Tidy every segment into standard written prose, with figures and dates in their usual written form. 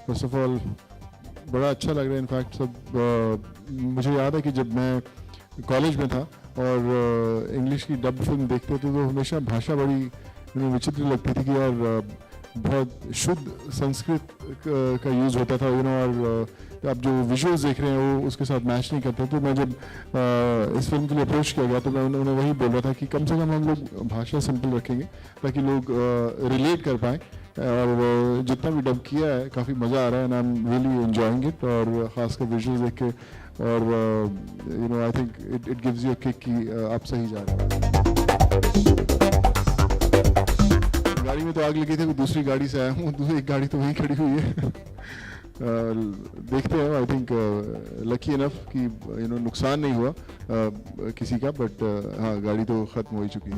First of all बड़ा अच्छा लग रहा है। इनफैक्ट सब मुझे याद है कि जब मैं कॉलेज में था और इंग्लिश की डब फिल्म देखते थे तो हमेशा भाषा बड़ी विचित्र लगती थी कि यार बहुत शुद्ध संस्कृत का यूज़ होता था और आप जो विजुअल्स देख रहे हैं वो उसके साथ मैच नहीं करते। तो मैं जब इस फिल्म के लिए अप्रोच किया गया तो मैं उन्हें वही बोल रहा था कि कम से कम हम लोग भाषा सिंपल रखेंगे ताकि लोग रिलेट कर पाएँ। और जितना भी डब किया है काफ़ी मज़ा आ रहा है and I am really enjoying it. और ख़ासकर विजुअल्स देख के और I think it gives you a kick कि आप सही जा रहे हैं। गाड़ी में तो आग लगी थी, दूसरी गाड़ी से आया हूँ, दूसरी एक गाड़ी तो वहीं खड़ी हुई है। देखते हैं। आई थिंक लकी इनफ कि नुकसान नहीं हुआ किसी का, बट हाँ गाड़ी तो ख़त्म हो ही चुकी है।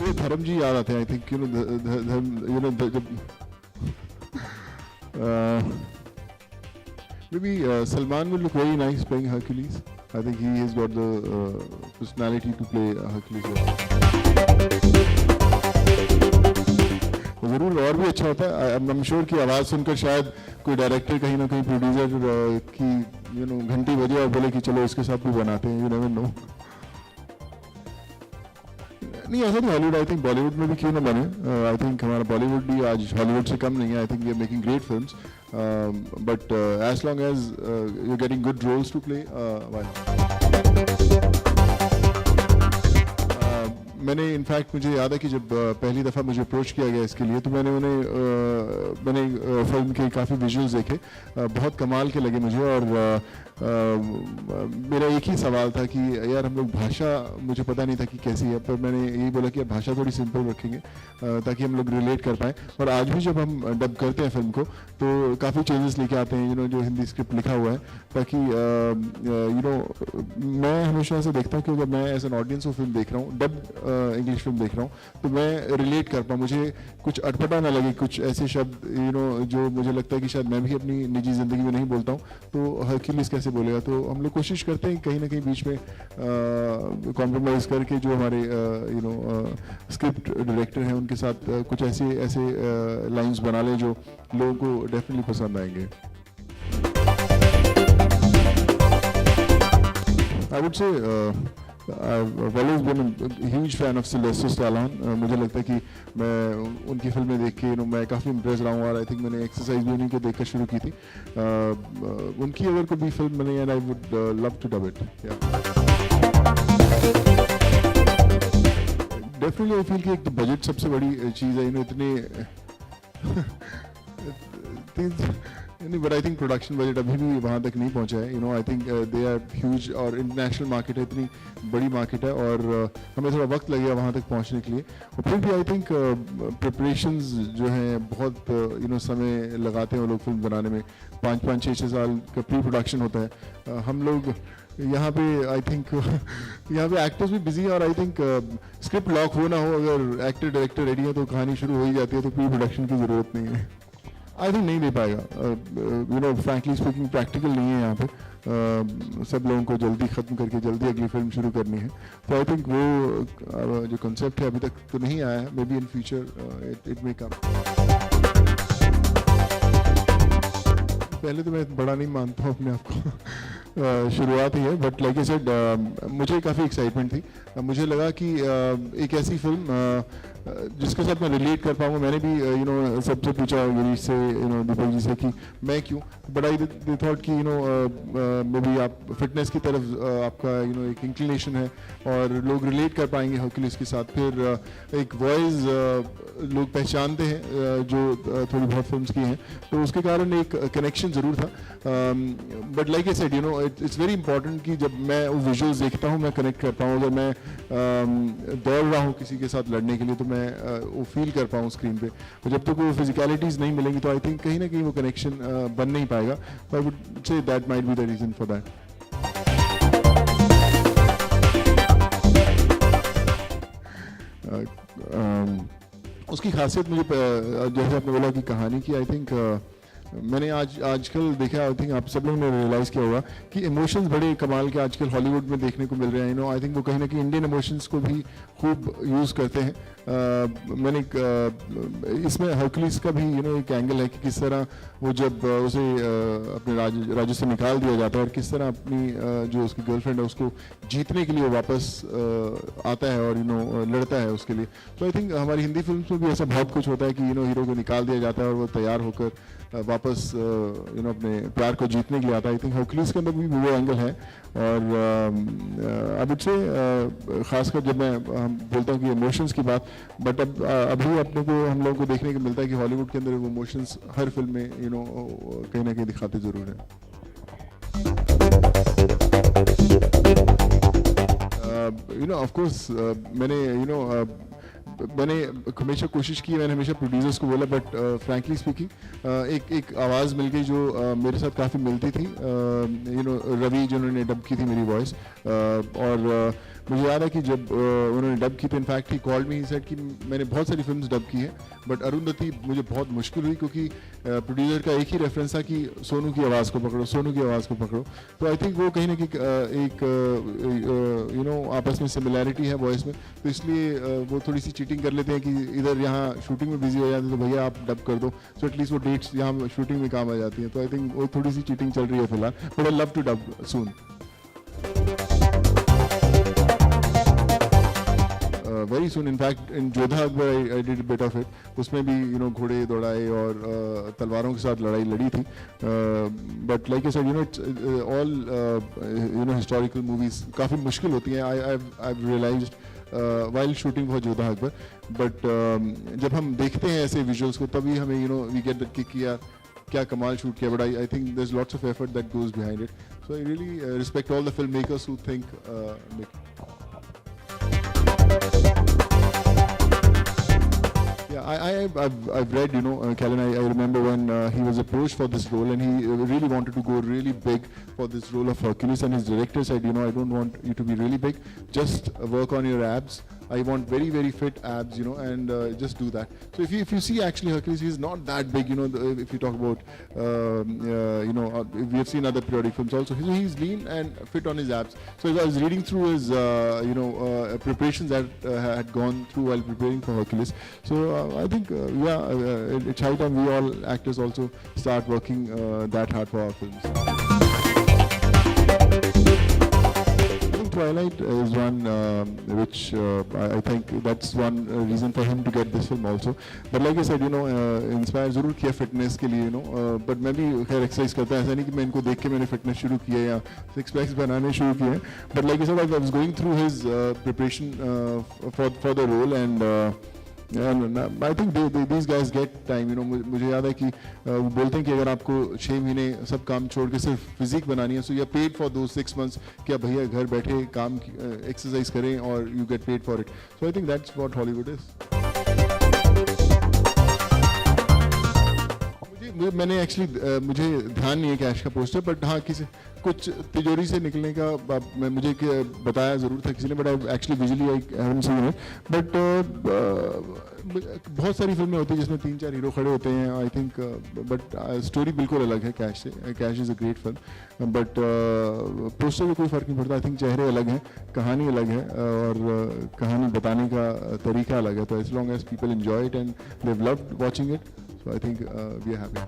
वो धर्म जी याद आते हैं। आई थिंक जब maybe Salman will look very nice playing Hercules. I think he has got the personality to play Hercules. ज़रूर और भी अच्छा होता है। आई एम श्योर कि आवाज़ सुनकर शायद कोई डायरेक्टर कहीं ना कहीं प्रोड्यूसर की घंटी बजे और बोले कि चलो इसके साथ भी बनाते हैं। You never know. नहीं ऐसा नहीं, हॉलीवुड आई थिंक बॉलीवुड में भी क्यों ना बने। आई थिंक हमारा बॉलीवुड भी आज हॉलीवुड से कम नहीं है। I think we are making great films, but as long as you getting good roles to play. मैंने इनफैक्ट मुझे याद है कि जब पहली दफ़ा मुझे अप्रोच किया गया इसके लिए तो मैंने फिल्म के काफ़ी विजुअल्स देखे, बहुत कमाल के लगे मुझे। और मेरा एक ही सवाल था कि यार हम लोग भाषा, मुझे पता नहीं था कि कैसी है, पर मैंने यही बोला कि यार भाषा थोड़ी सिंपल रखेंगे ताकि हम लोग रिलेट कर पाएँ। और आज भी जब हम डब करते हैं फिल्म को तो काफ़ी चेंजेस लेके आते हैं जो हिंदी स्क्रिप्ट लिखा हुआ है, ताकि मैं हमेशा ऐसा देखता हूँ कि अगर मैं एज एन ऑडियंस वो फिल्म देख रहा हूँ, डब इंग्लिश फिल्म देख रहा हूँ, तो मैं रिलेट कर पाऊँ, मुझे कुछ अटपटा ना लगे, कुछ ऐसे शब्द जो मुझे लगता है कि शायद मैं भी अपनी निजी ज़िंदगी में नहीं बोलता हूँ, तो हरक्यूलिस कैसे बोलेगा। तो हम लोग कोशिश करते हैं कहीं ना कहीं बीच में कॉम्प्रोमाइज़ करके जो हमारे स्क्रिप्ट डायरेक्टर हैं उनके साथ कुछ ऐसे लाइंस बना लें जो लोगों को डेफिनेटली पसंद आएंगे। I would say I've always been a huge fan of Sylvester Stallone. मुझे लगता है कि मैं उनकी फिल्में देख के मैं काफ़ी इम्प्रेस रहा हूँ और आई थिंक मैंने एक्सरसाइज भी उन्हीं को देखकर शुरू की थी। उनकी अगर कोई भी फिल्म बने and I would love to dub it. Definitely I feel कि एक तो बजट सबसे बड़ी चीज़ है। इतने नहीं, but I think production budget अभी भी वहाँ तक नहीं पहुँचा है। I think they are huge और इंटरनेशनल मार्केट है, इतनी बड़ी मार्केट है और हमें थोड़ा वक्त लगेगा वहाँ तक पहुँचने के लिए। और फिर भी आई थिंक प्रिपरेशंस जो हैं बहुत समय लगाते हैं वो लोग फिल्म बनाने में। 5-5, 6-6 साल का प्री प्रोडक्शन होता है। हम लोग यहाँ पे आई थिंक यहाँ पे एक्टर्स भी बिजी हैं और आई थिंक स्क्रिप्ट लॉक हो ना हो, अगर एक्टर डायरेक्टर रेडी है तो कहानी शुरू हो ही जाती है, तो प्री प्रोडक्शन की ज़रूरत नहीं है। आई थिंक नहीं दे पाएगा। फ्रैंकली स्पीकिंग प्रैक्टिकल नहीं है यहाँ पे। सब लोगों को जल्दी ख़त्म करके जल्दी अगली फिल्म शुरू करनी है। तो आई थिंक वो जो कॉन्सेप्ट है अभी तक तो नहीं आया है। Maybe in future it may come. पहले तो मैं बड़ा नहीं मानता हूँ अपने आप को, शुरुआत ही है, बट लाइक आई सेड मुझे काफ़ी एक्साइटमेंट थी। मुझे लगा कि एक ऐसी फिल्म जिसके साथ मैं रिलेट कर पाऊँगा। मैंने भी सबसे पूछा गिरीश से, दीपक जी से कि मैं क्यों, बट आई दे थॉट कि मे बी आप फिटनेस की तरफ आपका एक इंक्लिनेशन है और लोग रिलेट कर पाएंगे हरक्यूलिस के साथ। फिर एक वॉइस लोग पहचानते हैं जो थोड़ी बहुत फिल्म्स की हैं, तो उसके कारण एक कनेक्शन ज़रूर था। But like I said it's very important कि जब मैं वो विजुअल्स देखता हूँ मैं कनेक्ट कर पाऊँ। अगर मैं दौड़ रहा हूँ किसी के साथ लड़ने के लिए तो मैं वो फील कर पाऊँ स्क्रीन पे, और जब तक वो फिजिकलिटीज़ नहीं मिलेंगी तो आई थिंक कहीं ना कहीं वो कनेक्शन बन नहीं पाएगा। I would say that might be the reason for that. उसकी खासियत मुझे जैसे आपने बोला कि कहानी की, आई थिंक मैंने आजकल देखा, आई थिंक आप सब लोगों ने रियलाइज़ किया होगा कि इमोशंस बड़े कमाल के आजकल हॉलीवुड में देखने को मिल रहे हैं। आई थिंक वो कहीं ना कहीं इंडियन इमोशंस को भी खूब यूज़ करते हैं। मैंने इसमें हर्कुलिस का भी एक एंगल है कि किस तरह वो जब उसे अपने राज्य से निकाल दिया जाता है और किस तरह अपनी जो उसकी गर्लफ्रेंड है उसको जीतने के लिए वो वापस आता है और लड़ता है उसके लिए। तो आई थिंक हमारी हिंदी फिल्म में भी ऐसा बहुत कुछ होता है कि हीरो को निकाल दिया जाता है और वो तैयार होकर वापस अपने प्यार को जीतने के लिए आता है। आई थिंक हर्कुलिस के अंदर भी वो एंगल है। और अब इससे खासकर जब मैं हम बोलता हूँ कि इमोशंस की बात, बट अब अभी अपने को हम लोगों को देखने को मिलता है कि हॉलीवुड के अंदर वो इमोशंस हर फिल्म में कहीं ना कहीं दिखाते ज़रूर हैं। ऑफ कोर्स मैंने हमेशा कोशिश की, मैंने हमेशा प्रोड्यूसर्स को बोला, बट फ्रैंकली स्पीकिंग एक आवाज़ मिल गई जो मेरे साथ काफ़ी मिलती थी। रवि जिन्होंने डब की थी मेरी वॉइस, और मुझे याद है कि जब उन्होंने डब की तो in fact he called me, he said कि मैंने बहुत सारी फिल्म्स डब की हैं बट अरुंधति मुझे बहुत मुश्किल हुई क्योंकि प्रोड्यूसर का एक ही रेफरेंस था कि सोनू की आवाज़ को पकड़ो, सोनू की आवाज़ को पकड़ो। तो आई थिंक वो कहीं ना कहीं एक आपस में सिमिलैरिटी है वॉइस में, तो इसलिए वो थोड़ी सी चीटिंग कर लेते हैं कि इधर यहाँ शूटिंग में बिजी हो जाते हैं तो भैया आप डब कर दो, सो एटलीस्ट वो डेट्स यहाँ शूटिंग में काम आ जाती हैं। तो आई थिंक वो थोड़ी सी चीटिंग चल रही है फिलहाल, but I love to dub soon. Very soon, in fact in Jodha Akbar I did bit of it. उसमें भी घोड़े दौड़ाए और तलवारों के साथ लड़ाई लड़ी थी। But like I said it's all historical movies काफ़ी मुश्किल होती हैं। I realised while shooting for Jodha Akbar, but जब हम देखते हैं ऐसे विजुअल्स को तभी हमें वी गेट दैट किक यार क्या कमाल शूट किया। But I think there is lots of effort that goes behind it, so I really respect all the filmmakers who think I've read, Callan, I remember when he was approached for this role and he really wanted to go really big for this role of Hercules, and his director said, I don't want you to be really big, just work on your abs. I want very, very fit abs, and just do that. So if you see actually Hercules, he's not that big, if you talk about, we have seen other periodic films also. He's lean and fit on his abs. So I was reading through his, preparations that had gone through while preparing for Hercules. So I think, it's high time we all actors also start working that hard for our films. Twilight is one which I think that's one reason for him to get this film also. But like I said, inspire जरूर किया fitness के लिए, but मैं भी खैर exercise करता है, ऐसा नहीं कि मैं इनको देख के मैंने fitness शुरू किया या six packs बनाने शुरू किए. But like I said, I was going through his preparation for the role, and I think these guys get time. मुझे याद है कि वो बोलते हैं कि अगर आपको 6 महीने सब काम छोड़ के सिर्फ फिजिक बनानी है, so you are paid for those 6 months कि आप भैया घर बैठे काम एक्सरसाइज करें और you get paid for it. So I think that's what Hollywood is. मैंने एक्चुअली मुझे ध्यान नहीं है कैश का पोस्टर, बट हाँ कुछ तिजोरी से निकलने का मुझे बताया ज़रूर था किसी ने, but I actually visually I haven't seen it. But बहुत सारी फिल्में होती हैं जिसमें 3-4 हीरो खड़े होते हैं, आई थिंक, बट स्टोरी बिल्कुल अलग है कैश से। Cash is a great film, but poster में कोई फ़र्क नहीं पड़ता। आई थिंक चेहरे अलग हैं, कहानी अलग है और कहानी बताने का तरीका अलग है। तो as long as people enjoy it and they have loved watching it, so I think we are happy.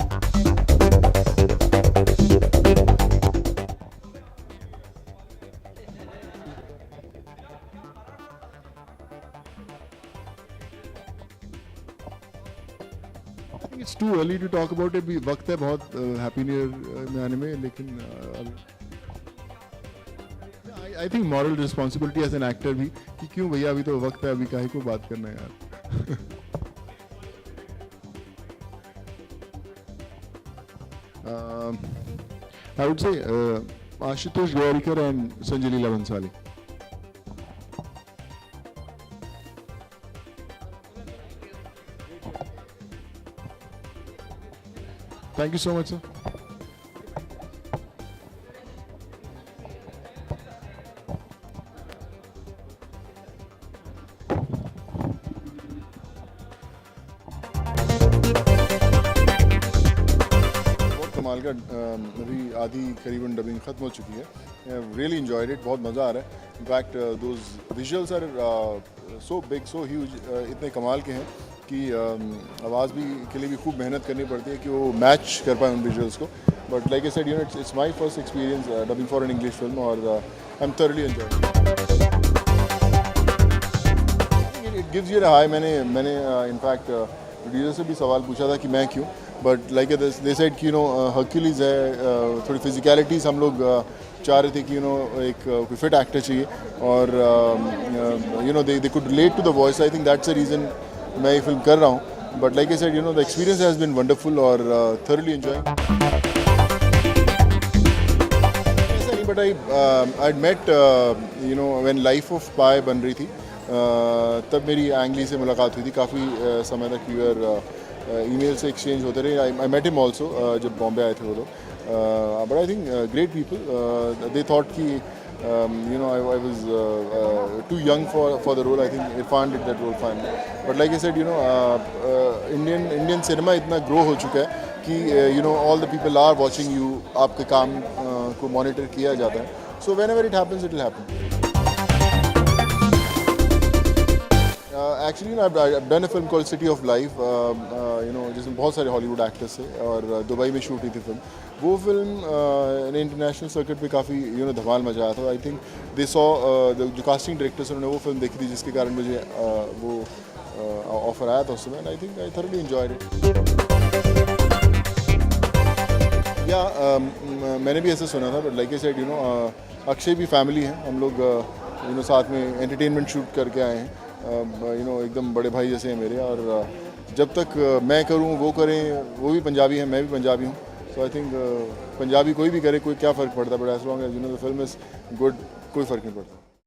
I think it's too early to talk about it. वक्त है बहुत हैप्पी न्यू ईयर में आने में, लेकिन I think moral responsibility as an actor भी कि क्यों भैया अभी तो वक्त है, अभी काहे को बात करना है यार. I would say Ashutosh Gowarikar and Sanjay Leela Bhansali. Thank you so much, sir. कमाल का अभी आधी करीबन डबिंग ख़त्म हो चुकी है. रियली एंजॉयड इट, बहुत मज़ा आ रहा है. In fact those visuals are so big so huge, इतने कमाल के हैं कि आवाज़ भी के लिए भी खूब मेहनत करनी पड़ती है कि वो मैच कर पाए उन विजुअल्स को. But like I said, you know, it's my first experience dubbing for an English film और I am thoroughly enjoying it. It gives you a high. मैंने इनफैक्ट प्रोड्यूसर से भी सवाल पूछा था कि मैं क्यों, बट लाइक दे सेड कि यू नो हर्क्यूलीज है, थोड़ी फिजिकलिटीज़ हम लोग चाह रहे थे कि यू नो एक कोई फिट एक्टर चाहिए और you know they could relate to the voice. I think that's the reason मैं ये फिल्म कर रहा हूँ. But like I said, you know, the experience has been wonderful और thoroughly enjoying. But I'd met you know when Life of Pi बन रही थी, तब मेरी एंग ली से मुलाकात हुई थी. काफ़ी समय तक वी आर ईमेल से एक्सचेंज होते रहे. आई मेट हिम ऑल्सो जब बॉम्बे आए थे वो लोग. But I think great people. They thought कि you know I was too young for the role. I think Irfan did that role fine. But like I said, you know, Indian cinema इतना grow हो चुका है कि you know all the people are watching you. आपके काम को monitor किया जाता है. So whenever it happens, it will happen. Actually, you know, I've done a film called City of Life. You know, जिसमें बहुत सारे हॉलीवुड एक्टर्स थे और दुबई में शूट हुई थी फिल्म. वो फिल्म ने इंटरनेशनल सर्किट पे काफ़ी यू नो धमाल मचाया था. आई थिंक दे सॉ जो कास्टिंग डायरेक्टर्स उन्होंने वो फिल्म देखी थी, जिसके कारण मुझे वो ऑफर आया था उस समय. I think I thoroughly enjoyed it. या मैंने भी ऐसा सुना था, but like I said, you no, Akshay भी फैमिली है. हम लोग यू नो साथ में एंटरटेनमेंट शूट करके आए हैं. यू नो एकदम बड़े भाई जैसे हैं मेरे. और जब तक मैं करूं वो करें, वो भी पंजाबी हैं, मैं भी पंजाबी हूं. सो आई थिंक पंजाबी कोई भी करे, कोई क्या फ़र्क पड़ता है. But as long as you know the film is good, कोई फ़र्क नहीं पड़ता.